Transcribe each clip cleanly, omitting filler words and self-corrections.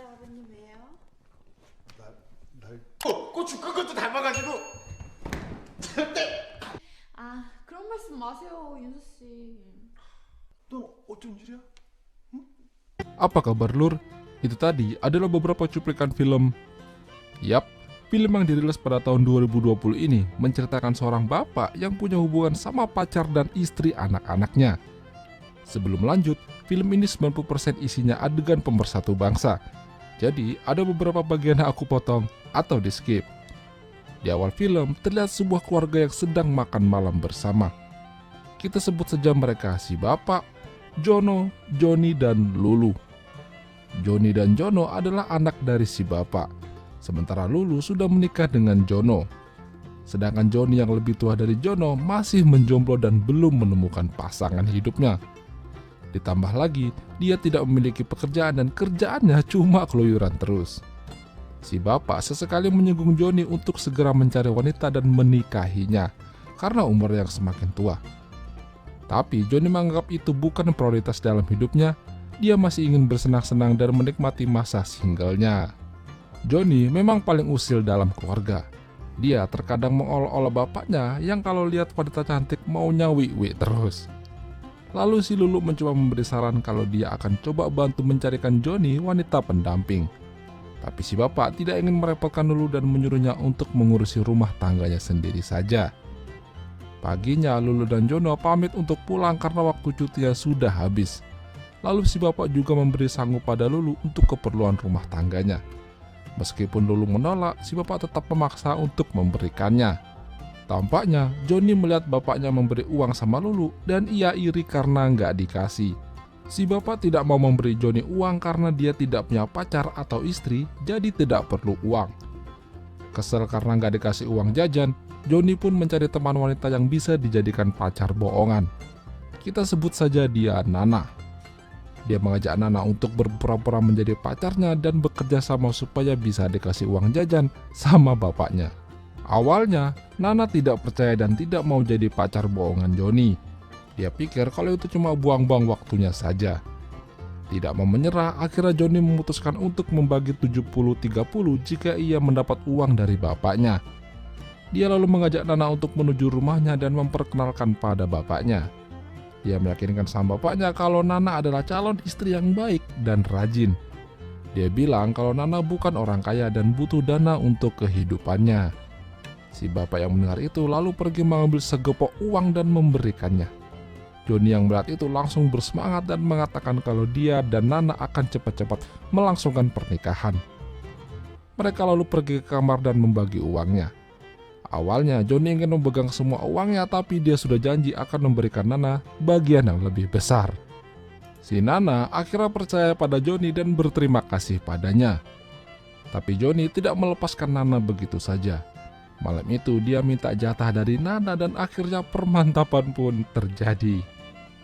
아버님 왜요? 날 고추 그것도 닮아가지고 절대. 아, 그런 말씀 마세요, 윤수 씨. 넌 어쩐 일이야? Apa kabar lur? Itu tadi adalah beberapa cuplikan film. Yap, film yang dirilis pada tahun 2020 ini menceritakan seorang bapak yang punya hubungan sama pacar dan istri anak-anaknya. Sebelum lanjut, film ini 90% isinya adegan pemersatu bangsa. Jadi, ada beberapa bagian yang aku potong atau di skip. Di awal film, terlihat sebuah keluarga yang sedang makan malam bersama. Kita sebut saja mereka si bapak, Jono, Joni, dan Lulu. Joni dan Jono adalah anak dari si bapak, sementara Lulu sudah menikah dengan Jono. Sedangkan Joni yang lebih tua dari Jono masih menjomblo dan belum menemukan pasangan hidupnya. Ditambah lagi, dia tidak memiliki pekerjaan dan kerjaannya cuma keluyuran terus. Si bapak sesekali menyinggung Joni untuk segera mencari wanita dan menikahinya karena umur yang semakin tua. Tapi Joni menganggap itu bukan prioritas dalam hidupnya. Dia masih ingin bersenang-senang dan menikmati masa singlenya. Joni memang paling usil dalam keluarga. Dia terkadang mengolok-olok bapaknya yang kalau lihat wanita cantik maunya wik-wik terus. Lalu si Lulu mencoba memberi saran kalau dia akan coba bantu mencarikan Joni wanita pendamping. Tapi si bapak tidak ingin merepotkan Lulu dan menyuruhnya untuk mengurusi rumah tangganya sendiri saja. Paginya Lulu dan Jono pamit untuk pulang karena waktu cutinya sudah habis. Lalu si bapak juga memberi sanggup pada Lulu untuk keperluan rumah tangganya. Meskipun Lulu menolak, si bapak tetap memaksa untuk memberikannya. Tampaknya Joni melihat bapaknya memberi uang sama Lulu dan ia iri karena nggak dikasih. Si bapak tidak mau memberi Joni uang karena dia tidak punya pacar atau istri, jadi tidak perlu uang. Kesel karena nggak dikasih uang jajan, Joni pun mencari teman wanita yang bisa dijadikan pacar bohongan. Kita sebut saja dia Nana. Dia mengajak Nana untuk berpura-pura menjadi pacarnya dan bekerja sama supaya bisa dikasih uang jajan sama bapaknya. Awalnya, Nana tidak percaya dan tidak mau jadi pacar bohongan Joni. Dia pikir kalau itu cuma buang-buang waktunya saja. Tidak mau menyerah, akhirnya Joni memutuskan untuk membagi 70-30 jika ia mendapat uang dari bapaknya. Dia lalu mengajak Nana untuk menuju rumahnya dan memperkenalkan pada bapaknya. Dia meyakinkan sang bapaknya kalau Nana adalah calon istri yang baik dan rajin. Dia bilang kalau Nana bukan orang kaya dan butuh dana untuk kehidupannya. Si bapak yang mendengar itu lalu pergi mengambil segepok uang dan memberikannya. Joni yang melihat itu langsung bersemangat dan mengatakan kalau dia dan Nana akan cepat-cepat melangsungkan pernikahan. Mereka lalu pergi ke kamar dan membagi uangnya. Awalnya Joni ingin memegang semua uangnya, tapi dia sudah janji akan memberikan Nana bagian yang lebih besar. Si Nana akhirnya percaya pada Joni dan berterima kasih padanya. Tapi Joni tidak melepaskan Nana begitu saja. Malam itu dia minta jatah dari Nana dan akhirnya permantapan pun terjadi.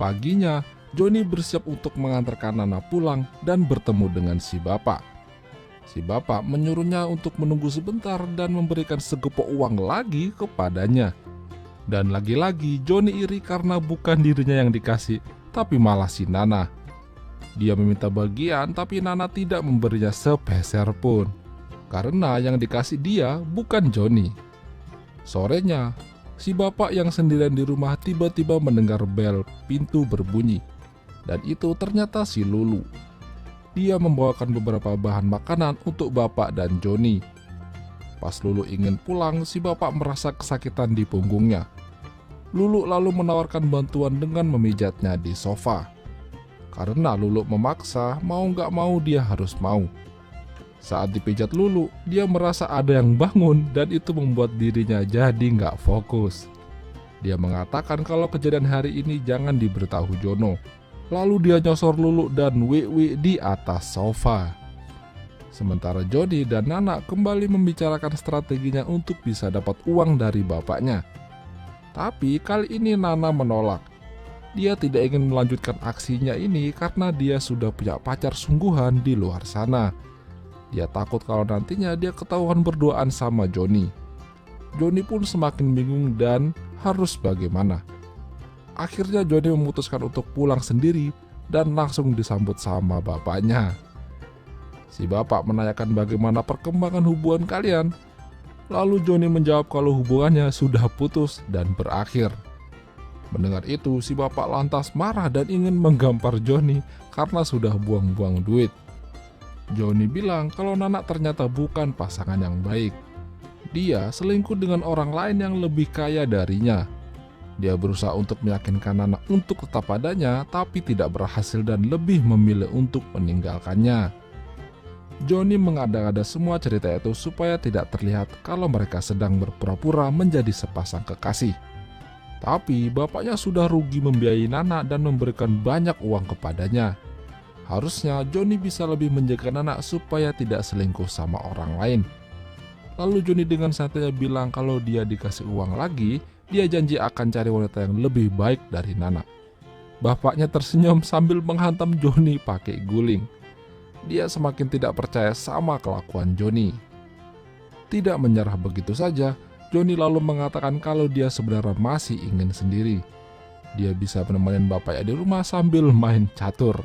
Paginya Joni bersiap untuk mengantarkan Nana pulang dan bertemu dengan si bapak. Si bapak menyuruhnya untuk menunggu sebentar dan memberikan segepok uang lagi kepadanya. Dan lagi-lagi Joni iri karena bukan dirinya yang dikasih, tapi malah si Nana. Dia meminta bagian tapi Nana tidak memberinya sepeser pun. Karena yang dikasih dia bukan Joni. Sorenya, si bapak yang sendirian di rumah tiba-tiba mendengar bel pintu berbunyi. Dan itu ternyata si Lulu. Dia membawakan beberapa bahan makanan untuk bapak dan Joni. Pas Lulu ingin pulang, si bapak merasa kesakitan di punggungnya. Lulu lalu menawarkan bantuan dengan memijatnya di sofa. Karena Lulu memaksa, mau gak mau dia harus mau. Saat dipijat Lulu, dia merasa ada yang bangun dan itu membuat dirinya jadi gak fokus. Dia mengatakan kalau kejadian hari ini jangan diberitahu Jono. Lalu dia nyosor Lulu dan wik-wik di atas sofa. Sementara Joni dan Nana kembali membicarakan strateginya untuk bisa dapat uang dari bapaknya. Tapi kali ini Nana menolak. Dia tidak ingin melanjutkan aksinya ini karena dia sudah punya pacar sungguhan di luar sana. Dia takut kalau nantinya dia ketahuan berduaan sama Joni. Joni pun semakin bingung dan harus bagaimana. Akhirnya Joni memutuskan untuk pulang sendiri dan langsung disambut sama bapaknya. Si bapak menanyakan bagaimana perkembangan hubungan kalian. Lalu Joni menjawab kalau hubungannya sudah putus dan berakhir. Mendengar itu, si bapak lantas marah dan ingin menggampar Joni karena sudah buang-buang duit. Joni bilang kalau Nana ternyata bukan pasangan yang baik. Dia selingkuh dengan orang lain yang lebih kaya darinya. Dia berusaha untuk meyakinkan Nana untuk tetap padanya, tapi tidak berhasil dan lebih memilih untuk meninggalkannya. Joni mengada-ada semua cerita itu supaya tidak terlihat kalau mereka sedang berpura-pura menjadi sepasang kekasih. Tapi bapaknya sudah rugi membiayai Nana dan memberikan banyak uang kepadanya. Harusnya Joni bisa lebih menjaga Nana supaya tidak selingkuh sama orang lain. Lalu Joni dengan santainya bilang kalau dia dikasih uang lagi, dia janji akan cari wanita yang lebih baik dari Nana. Bapaknya tersenyum sambil menghantam Joni pakai guling. Dia semakin tidak percaya sama kelakuan Joni. Tidak menyerah begitu saja, Joni lalu mengatakan kalau dia sebenarnya masih ingin sendiri. Dia bisa menemani bapaknya di rumah sambil main catur.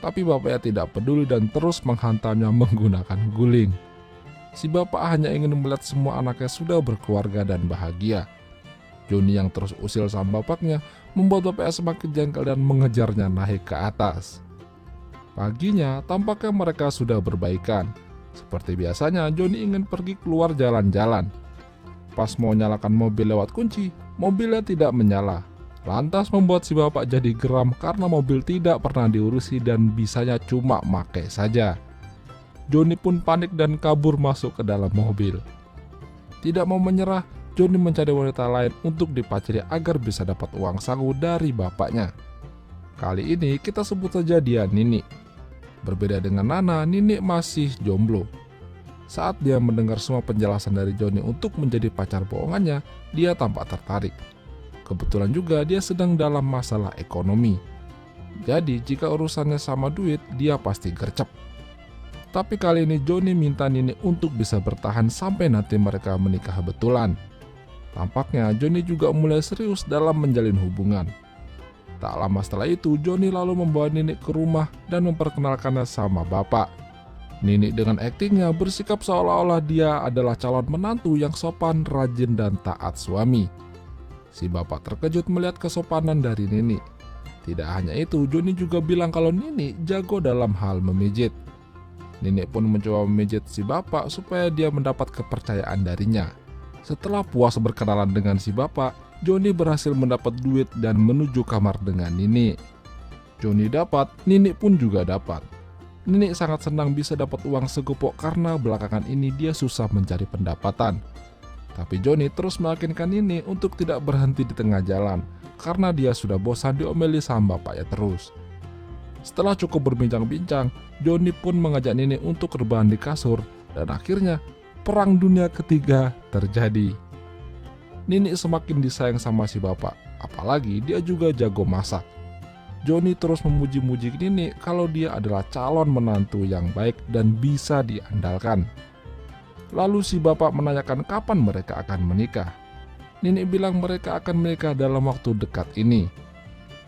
Tapi bapaknya tidak peduli dan terus menghantamnya menggunakan guling. Si bapak hanya ingin melihat semua anaknya sudah berkeluarga dan bahagia. Joni yang terus usil sama bapaknya membuat bapaknya semakin jengkel dan mengejarnya naik ke atas. Paginya tampaknya mereka sudah berbaikan. Seperti biasanya Joni ingin pergi keluar jalan-jalan. Pas mau nyalakan mobil lewat kunci, mobilnya tidak menyala. Lantas membuat si bapak jadi geram karena mobil tidak pernah diurusi dan bisanya cuma make saja. Joni pun panik dan kabur masuk ke dalam mobil. Tidak mau menyerah, Joni mencari wanita lain untuk dipacari agar bisa dapat uang saku dari bapaknya. Kali ini kita sebut saja dia Nini. Berbeda dengan Nana, Nini masih jomblo. Saat dia mendengar semua penjelasan dari Joni untuk menjadi pacar bohongannya, dia tampak tertarik. Kebetulan juga dia sedang dalam masalah ekonomi. Jadi jika urusannya sama duit, dia pasti gercep. Tapi kali ini Joni minta Nini untuk bisa bertahan sampai nanti mereka menikah betulan. Tampaknya Joni juga mulai serius dalam menjalin hubungan. Tak lama setelah itu, Joni lalu membawa Nini ke rumah dan memperkenalkannya sama bapak. Nini dengan aktingnya bersikap seolah-olah dia adalah calon menantu yang sopan, rajin, dan taat suami. Si bapak terkejut melihat kesopanan dari Nini. Tidak hanya itu, Joni juga bilang kalau Nini jago dalam hal memijit. Nini pun mencoba memijit si bapak supaya dia mendapat kepercayaan darinya. Setelah puas berkenalan dengan si bapak, Joni berhasil mendapat duit dan menuju kamar dengan Nini. Joni dapat, Nini pun juga dapat. Nini sangat senang bisa dapat uang segepok karena belakangan ini dia susah mencari pendapatan. Tapi Joni terus meyakinkan Nini untuk tidak berhenti di tengah jalan karena dia sudah bosan diomeli sama bapaknya terus. Setelah cukup berbincang-bincang, Joni pun mengajak Nini untuk rebahan di kasur dan akhirnya Perang Dunia Ketiga terjadi. Nini semakin disayang sama si bapak, apalagi dia juga jago masak. Joni terus memuji-muji Nini kalau dia adalah calon menantu yang baik dan bisa diandalkan. Lalu si bapak menanyakan kapan mereka akan menikah. Nini bilang mereka akan menikah dalam waktu dekat ini.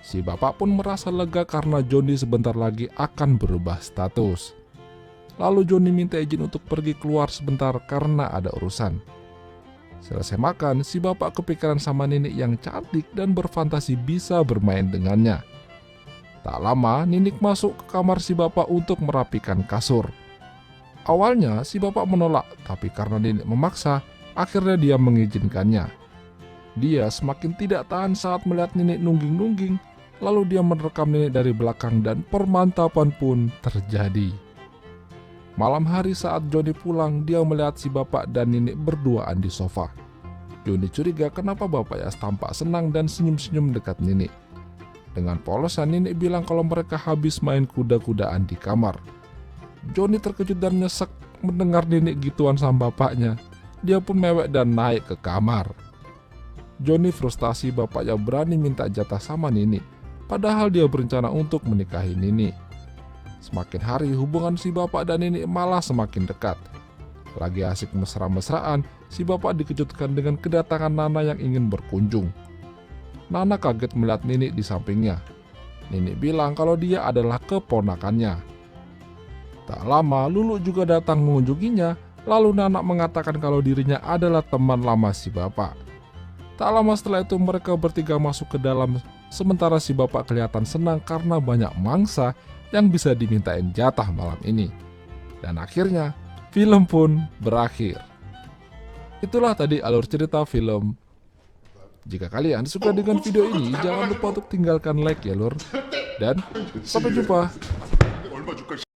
Si bapak pun merasa lega karena Joni sebentar lagi akan berubah status. Lalu Joni minta izin untuk pergi keluar sebentar karena ada urusan. Selesai makan, si bapak kepikiran sama Nini yang cantik dan berfantasi bisa bermain dengannya. Tak lama, Nini masuk ke kamar si bapak untuk merapikan kasur. Awalnya si bapak menolak, tapi karena Nini memaksa, akhirnya dia mengizinkannya. Dia semakin tidak tahan saat melihat Nini nungging-nungging, lalu dia merekam Nini dari belakang dan permantapan pun terjadi. Malam hari saat Joni pulang, dia melihat si bapak dan Nini berduaan di sofa. Joni curiga kenapa bapaknya tampak senang dan senyum-senyum dekat Nini. Dengan polosan Nini bilang kalau mereka habis main kuda-kudaan di kamar. Joni terkejut dan nyesek mendengar Nini gituan sama bapaknya. Dia pun mewek dan naik ke kamar. Joni frustasi bapaknya berani minta jatah sama Nini, padahal dia berencana untuk menikahi Nini. Semakin hari hubungan si bapak dan Nini malah semakin dekat. Lagi asik mesra-mesraan, si bapak dikejutkan dengan kedatangan Nana yang ingin berkunjung. Nana kaget melihat Nini di sampingnya. Nini bilang kalau dia adalah keponakannya. Tak lama Lulu juga datang mengunjunginya, lalu Nana mengatakan kalau dirinya adalah teman lama si bapak. Tak lama setelah itu mereka bertiga masuk ke dalam, sementara si bapak kelihatan senang karena banyak mangsa yang bisa dimintain jatah malam ini. Dan akhirnya film pun berakhir. Itulah tadi alur cerita film. Jika kalian suka dengan video ini, jangan lupa untuk tinggalkan like ya lur. Dan sampai jumpa. 얼마 줄까?